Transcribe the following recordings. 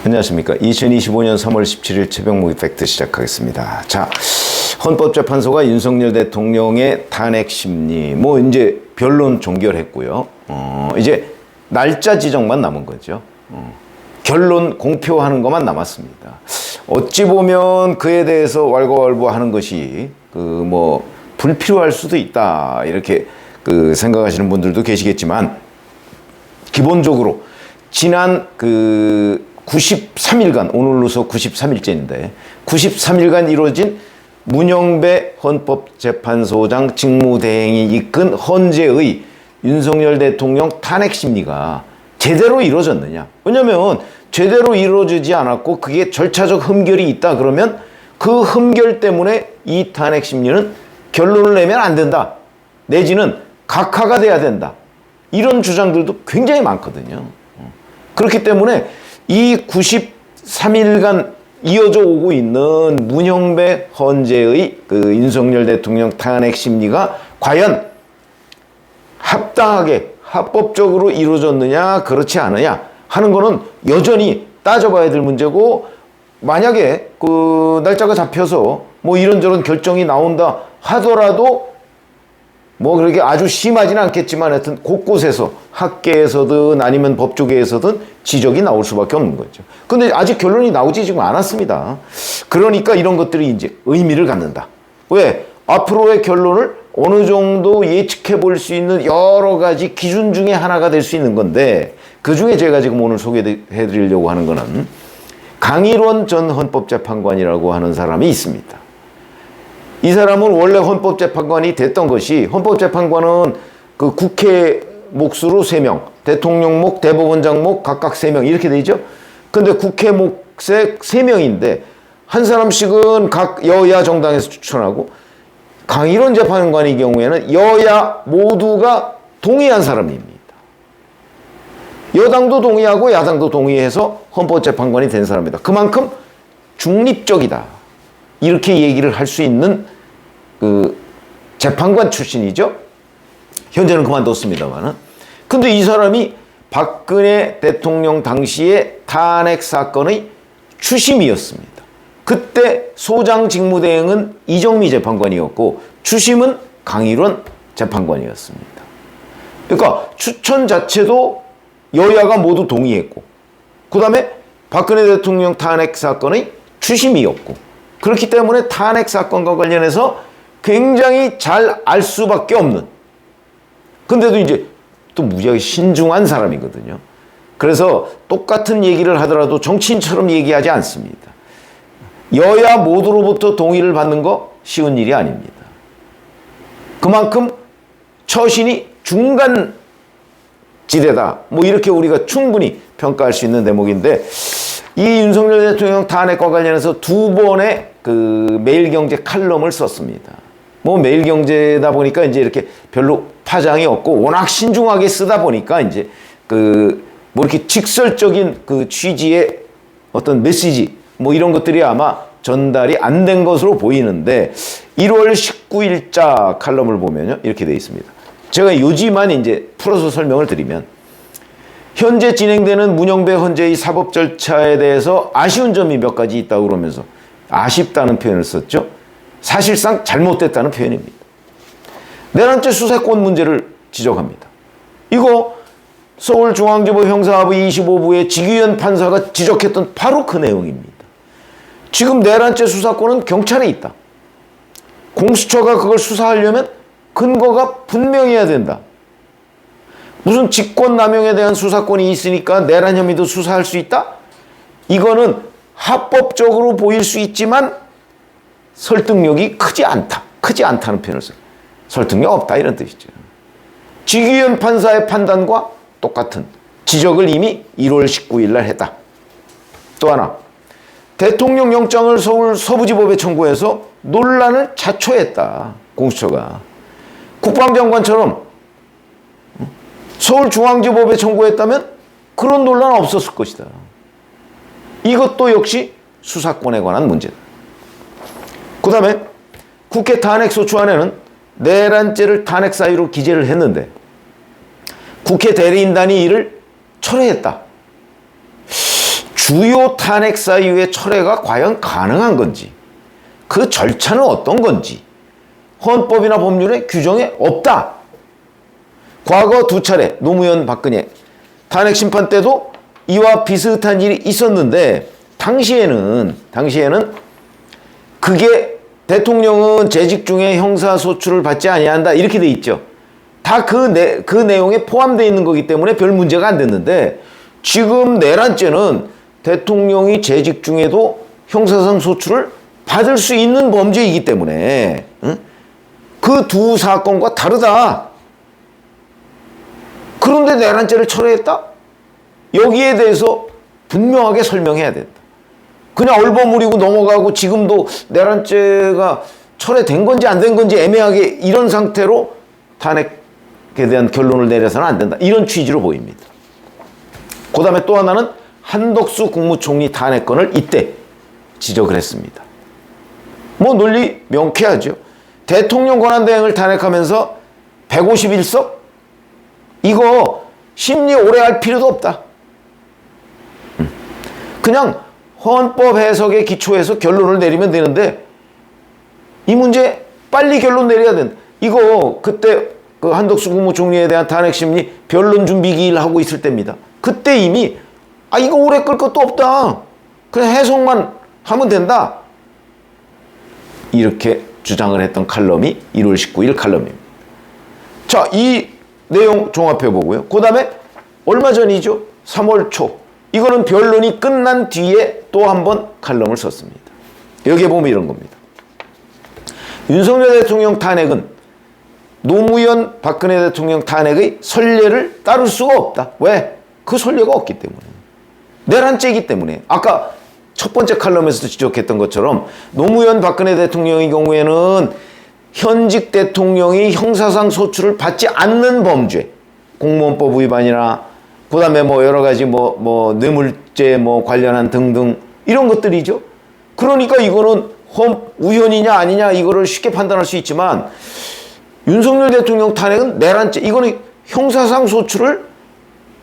안녕하십니까. 2025년 3월 17일 최병목의 팩트 시작하겠습니다. 자, 헌법재판소가 윤석열 대통령의 탄핵 심리, 이제 변론 종결했고요. 이제 날짜 지정만 남은 거죠. 결론 공표하는 것만 남았습니다. 어찌 보면 그에 대해서 왈가왈부하는 것이 불필요할 수도 있다, 이렇게 생각하시는 분들도 계시겠지만, 기본적으로 지난 93일간, 오늘로서 93일째인데 93일간 이루어진 문영배 헌법재판소장 직무대행이 이끈 헌재의 윤석열 대통령 탄핵 심리가 제대로 이루어졌느냐. 왜냐하면 제대로 이루어지지 않았고 그게 절차적 흠결이 있다 그러면 그 흠결 때문에 이 탄핵 심리는 결론을 내면 안 된다, 내지는 각하가 돼야 된다, 이런 주장들도 굉장히 많거든요. 그렇기 때문에 이 93일간 이어져 오고 있는 문영배 헌재의 윤석열 대통령 탄핵 심리가 과연 합당하게 합법적으로 이루어졌느냐 그렇지 않느냐 하는 거는 여전히 따져봐야 될 문제고, 만약에 날짜가 잡혀서 이런저런 결정이 나온다 하더라도 그렇게 아주 심하지는 않겠지만 하여튼 곳곳에서 학계에서든 아니면 법조계에서든 지적이 나올 수밖에 없는 거죠. 근데 아직 결론이 나오지 지금 않았습니다. 그러니까 이런 것들이 이제 의미를 갖는다. 왜? 앞으로의 결론을 어느 정도 예측해 볼 수 있는 여러 가지 기준 중에 하나가 될 수 있는 건데, 그 중에 제가 지금 오늘 소개해 드리려고 하는 거는 강일원 전 헌법재판관이라고 하는 사람이 있습니다. 이 사람은 원래 헌법재판관이 됐던 것이, 헌법재판관은 국회 몫으로 3명, 대통령 몫, 대법원장 몫 각각 3명 이렇게 되죠. 근데 국회 몫에 3명인데 한 사람씩은 각 여야 정당에서 추천하고, 강일원 재판관의 경우에는 여야 모두가 동의한 사람입니다. 여당도 동의하고 야당도 동의해서 헌법재판관이 된 사람이다. 그만큼 중립적이다, 이렇게 얘기를 할 수 있는 재판관 출신이죠. 현재는 그만뒀습니다만은. 근데 이 사람이 박근혜 대통령 당시의 탄핵 사건의 추심이었습니다. 그때 소장 직무대행은 이정미 재판관이었고 추심은 강일원 재판관이었습니다. 그러니까 추천 자체도 여야가 모두 동의했고, 그 다음에 박근혜 대통령 탄핵 사건의 추심이었고, 그렇기 때문에 탄핵 사건과 관련해서 굉장히 잘 알 수밖에 없는, 근데도 이제 또 무지하게 신중한 사람이거든요. 그래서 똑같은 얘기를 하더라도 정치인처럼 얘기하지 않습니다. 여야 모두로부터 동의를 받는 거 쉬운 일이 아닙니다. 그만큼 처신이 중간 지대다, 이렇게 우리가 충분히 평가할 수 있는 대목인데, 이 윤석열 대통령 탄핵과 관련해서 2번의 매일경제 칼럼을 썼습니다. 매일경제다 보니까 이제 이렇게 별로 파장이 없고 워낙 신중하게 쓰다 보니까 이제 이렇게 직설적인 취지의 어떤 메시지 이런 것들이 아마 전달이 안 된 것으로 보이는데, 1월 19일자 칼럼을 보면요, 이렇게 되어 있습니다. 제가 요지만 이제 풀어서 설명을 드리면, 현재 진행되는 문영배 헌재의 사법 절차에 대해서 아쉬운 점이 몇 가지 있다고 그러면서 아쉽다는 표현을 썼죠. 사실상 잘못됐다는 표현입니다. 내란죄 수사권 문제를 지적합니다. 이거 서울중앙지법 형사부 25부의 직위원 판사가 지적했던 바로 그 내용입니다. 지금 내란죄 수사권은 경찰에 있다. 공수처가 그걸 수사하려면 근거가 분명해야 된다. 무슨 직권남용에 대한 수사권이 있으니까 내란 혐의도 수사할 수 있다? 이거는 합법적으로 보일 수 있지만 설득력이 크지 않다. 크지 않다는 표현을 써요. 설득력 없다, 이런 뜻이죠. 직위원 판사의 판단과 똑같은 지적을 이미 1월 19일 날 했다. 또 하나, 대통령 영장을 서울 서부지법에 청구해서 논란을 자초했다. 공수처가. 국방장관처럼 서울중앙지법에 청구했다면 그런 논란 없었을 것이다. 이것도 역시 수사권에 관한 문제다. 그 다음에 국회 탄핵소추안에는 내란죄를 탄핵 사유로 기재를 했는데, 국회 대리인단이 이를 철회했다. 주요 탄핵 사유의 철회가 과연 가능한 건지, 그 절차는 어떤 건지 헌법이나 법률에 규정에 없다. 과거 2차례 노무현 박근혜 탄핵 심판 때도 이와 비슷한 일이 있었는데 당시에는 그게 대통령은 재직 중에 형사소출을 받지 아니한다 이렇게 돼 있죠. 다 그 내용에 포함되어 있는 거기 때문에 별 문제가 안 됐는데, 지금 내란죄는 대통령이 재직 중에도 형사상 소출을 받을 수 있는 범죄이기 때문에 그 두 사건과 다르다. 그런데 내란죄를 철회했다? 여기에 대해서 분명하게 설명해야 된다. 그냥 얼버무리고 넘어가고 지금도 내란죄가 철회된 건지 안 된 건지 애매하게 이런 상태로 탄핵에 대한 결론을 내려서는 안 된다. 이런 취지로 보입니다. 그 다음에 또 하나는 한덕수 국무총리 탄핵건을 이때 지적을 했습니다. 뭐 논리 명쾌하죠. 대통령 권한대행을 탄핵하면서 151석? 이거 심리 오래 할 필요도 없다. 그냥 헌법 해석에 기초해서 결론을 내리면 되는데 이 문제 빨리 결론 내려야 된다. 이거 그때 그 한덕수 국무총리에 대한 탄핵 심리 변론 준비 기일 하고 있을 때입니다. 그때 이미 이거 오래 끌 것도 없다. 그냥 해석만 하면 된다. 이렇게 주장을 했던 칼럼이 1월 19일 칼럼입니다. 자, 이 내용 종합해 보고요. 그 다음에 얼마 전이죠. 3월 초. 이거는 변론이 끝난 뒤에 또 한 번 칼럼을 썼습니다. 여기에 보면 이런 겁니다. 윤석열 대통령 탄핵은 노무현 박근혜 대통령 탄핵의 선례를 따를 수가 없다. 왜? 그 선례가 없기 때문에. 내란죄이기 때문에. 아까 첫 번째 칼럼에서도 지적했던 것처럼 노무현 박근혜 대통령의 경우에는 현직 대통령이 형사상 소출을 받지 않는 범죄, 공무원법 위반이나 그다음에 뭐 여러 가지 뭐 뇌물죄 뭐 관련한 등등 이런 것들이죠. 그러니까 이거는 우연이냐 아니냐 이거를 쉽게 판단할 수 있지만 윤석열 대통령 탄핵은 내란죄, 이거는 형사상 소출을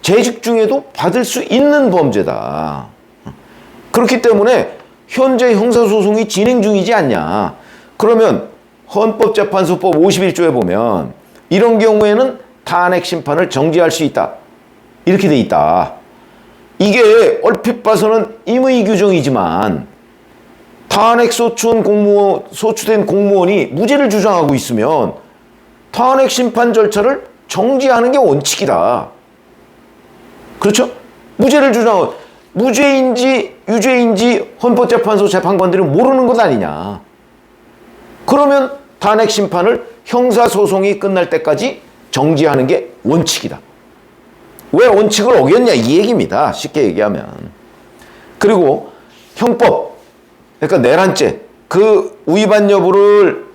재직 중에도 받을 수 있는 범죄다. 그렇기 때문에 현재 형사소송이 진행 중이지 않냐. 그러면 헌법재판소법 51조에 보면 이런 경우에는 탄핵 심판을 정지할 수 있다. 이렇게 돼 있다. 이게 얼핏 봐서는 임의 규정이지만 탄핵 소추된 공무원이 무죄를 주장하고 있으면 탄핵 심판 절차를 정지하는 게 원칙이다. 그렇죠? 무죄를 주장하고 무죄인지 유죄인지 헌법재판소 재판관들이 모르는 것 아니냐. 그러면 탄핵 심판을 형사소송이 끝날 때까지 정지하는 게 원칙이다. 왜 원칙을 어겼냐 이 얘기입니다. 쉽게 얘기하면. 그리고 형법, 그러니까 내란죄, 그 위반 여부를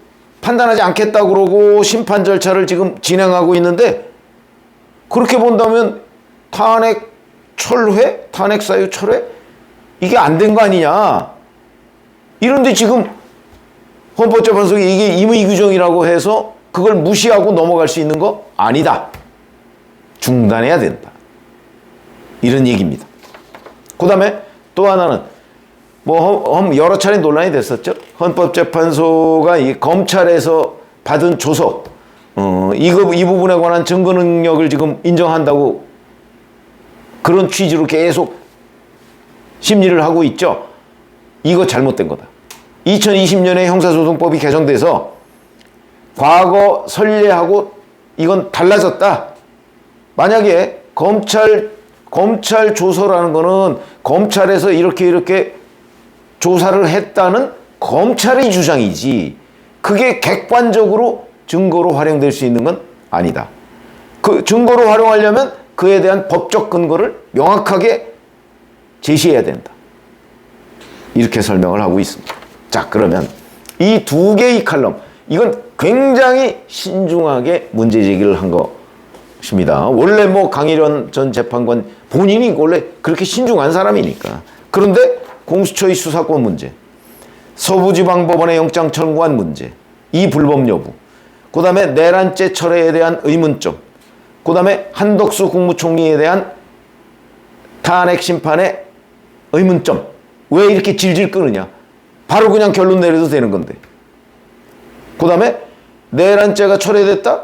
판단하지 않겠다 그러고 심판 절차를 지금 진행하고 있는데, 그렇게 본다면 탄핵 철회? 탄핵 사유 철회? 이게 안 된 거 아니냐. 이런데 지금 헌법재판소가 이게 임의 규정이라고 해서 그걸 무시하고 넘어갈 수 있는 거 아니다. 중단해야 된다. 이런 얘기입니다. 그 다음에 또 하나는 여러 차례 논란이 됐었죠. 헌법재판소가 이 검찰에서 받은 조서, 이 부분에 관한 증거 능력을 지금 인정한다고 그런 취지로 계속 심리를 하고 있죠. 이거 잘못된 거다. 2020년에 형사소송법이 개정돼서 과거 선례하고 이건 달라졌다. 만약에 검찰 조서라는 거는 검찰에서 이렇게 조사를 했다는 검찰의 주장이지 그게 객관적으로 증거로 활용될 수 있는 건 아니다. 그 증거로 활용하려면 그에 대한 법적 근거를 명확하게 제시해야 된다. 이렇게 설명을 하고 있습니다. 자, 그러면 이 두 개의 칼럼, 이건 굉장히 신중하게 문제제기를 한 것입니다. 원래 강일원 전 재판관 본인이 원래 그렇게 신중한 사람이니까. 그런데 공수처의 수사권 문제, 서부지방법원의 영장 청구한 문제, 이 불법 여부, 그 다음에 내란죄 철회에 대한 의문점, 그 다음에 한덕수 국무총리에 대한 탄핵 심판의 의문점. 왜 이렇게 질질 끄느냐. 바로 그냥 결론 내려도 되는 건데. 그 다음에 내란죄가 철회됐다?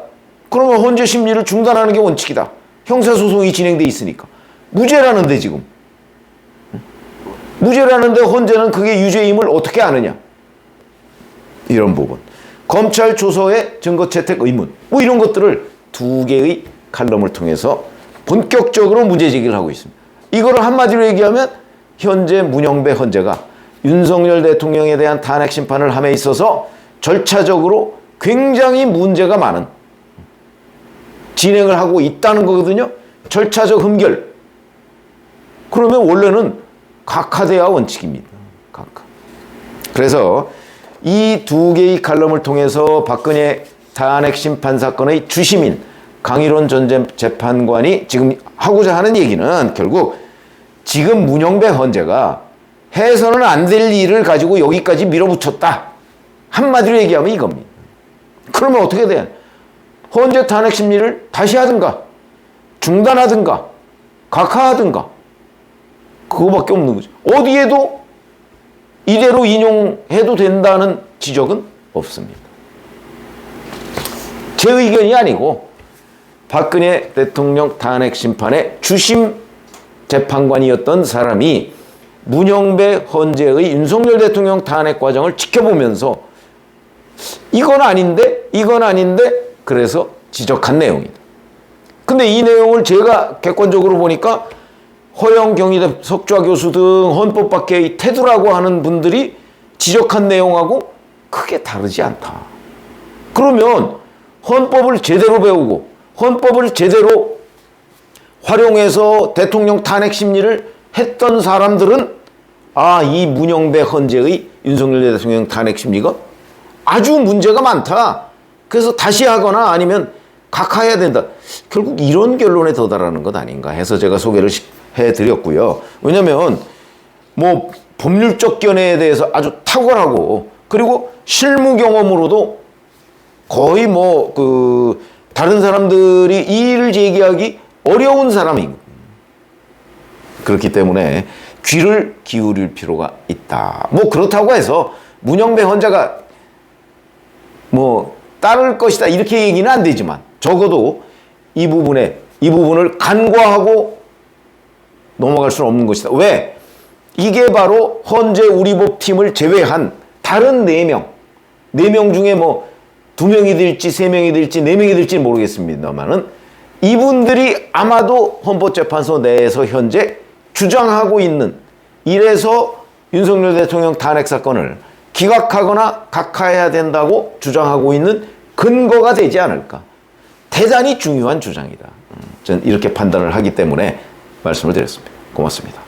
그러면 헌재 심리를 중단하는 게 원칙이다. 형사소송이 진행돼 있으니까. 무죄라는데 지금. 무죄라는데 헌재는 그게 유죄임을 어떻게 아느냐. 이런 부분. 검찰 조서의 증거 채택 의문. 뭐 이런 것들을 두 개의 칼럼을 통해서 본격적으로 문제 제기를 하고 있습니다. 이거를 한마디로 얘기하면 현재 문영배 헌재가 윤석열 대통령에 대한 탄핵 심판을 함에 있어서 절차적으로 굉장히 문제가 많은 진행을 하고 있다는 거거든요. 절차적 흠결. 그러면 원래는 각하돼야 원칙입니다. 각하. 그래서 이 두 개의 칼럼을 통해서 박근혜 탄핵 심판 사건의 주심인 강일원 전 재판관이 지금 하고자 하는 얘기는 결국 지금 문영배 헌재가 해서는 안 될 일을 가지고 여기까지 밀어붙였다. 한마디로 얘기하면 이겁니다. 그러면 어떻게 돼? 헌재 탄핵 심리를 다시 하든가 중단하든가 각하하든가 그거밖에 없는 거죠. 어디에도 이대로 인용해도 된다는 지적은 없습니다. 제 의견이 아니고 박근혜 대통령 탄핵 심판의 주심 재판관이었던 사람이 문영배 헌재의 윤석열 대통령 탄핵 과정을 지켜보면서 이건 아닌데 그래서 지적한 내용이다. 근데 이 내용을 제가 객관적으로 보니까 허영 경희대 석좌 교수 등 헌법학계의 태두라고 하는 분들이 지적한 내용하고 크게 다르지 않다. 그러면 헌법을 제대로 배우고 헌법을 제대로 활용해서 대통령 탄핵 심리를 했던 사람들은 이 문영배 헌재의 윤석열 대통령 탄핵 심리가 아주 문제가 많다. 그래서 다시 하거나 아니면 각하해야 된다. 결국 이런 결론에 도달하는 것 아닌가 해서 제가 소개를 해드렸고요. 왜냐하면 뭐 법률적 견해에 대해서 아주 탁월하고 그리고 실무 경험으로도 거의 다른 사람들이 이 일을 제기하기 어려운 사람인 그렇기 때문에 귀를 기울일 필요가 있다. 뭐 그렇다고 해서 문영배 헌재가 따를 것이다 이렇게 얘기는 안 되지만 적어도 이 부분을 간과하고 넘어갈 수는 없는 것이다. 왜? 이게 바로 헌재 우리법 팀을 제외한 다른 4명 중에 2명이 될지 3명이 될지 4명이 될지 모르겠습니다만은 이분들이 아마도 헌법재판소 내에서 현재 주장하고 있는 이래서 윤석열 대통령 탄핵 사건을 기각하거나 각하해야 된다고 주장하고 있는 근거가 되지 않을까. 대단히 중요한 주장이다. 저는 이렇게 판단을 하기 때문에 말씀을 드렸습니다. 고맙습니다.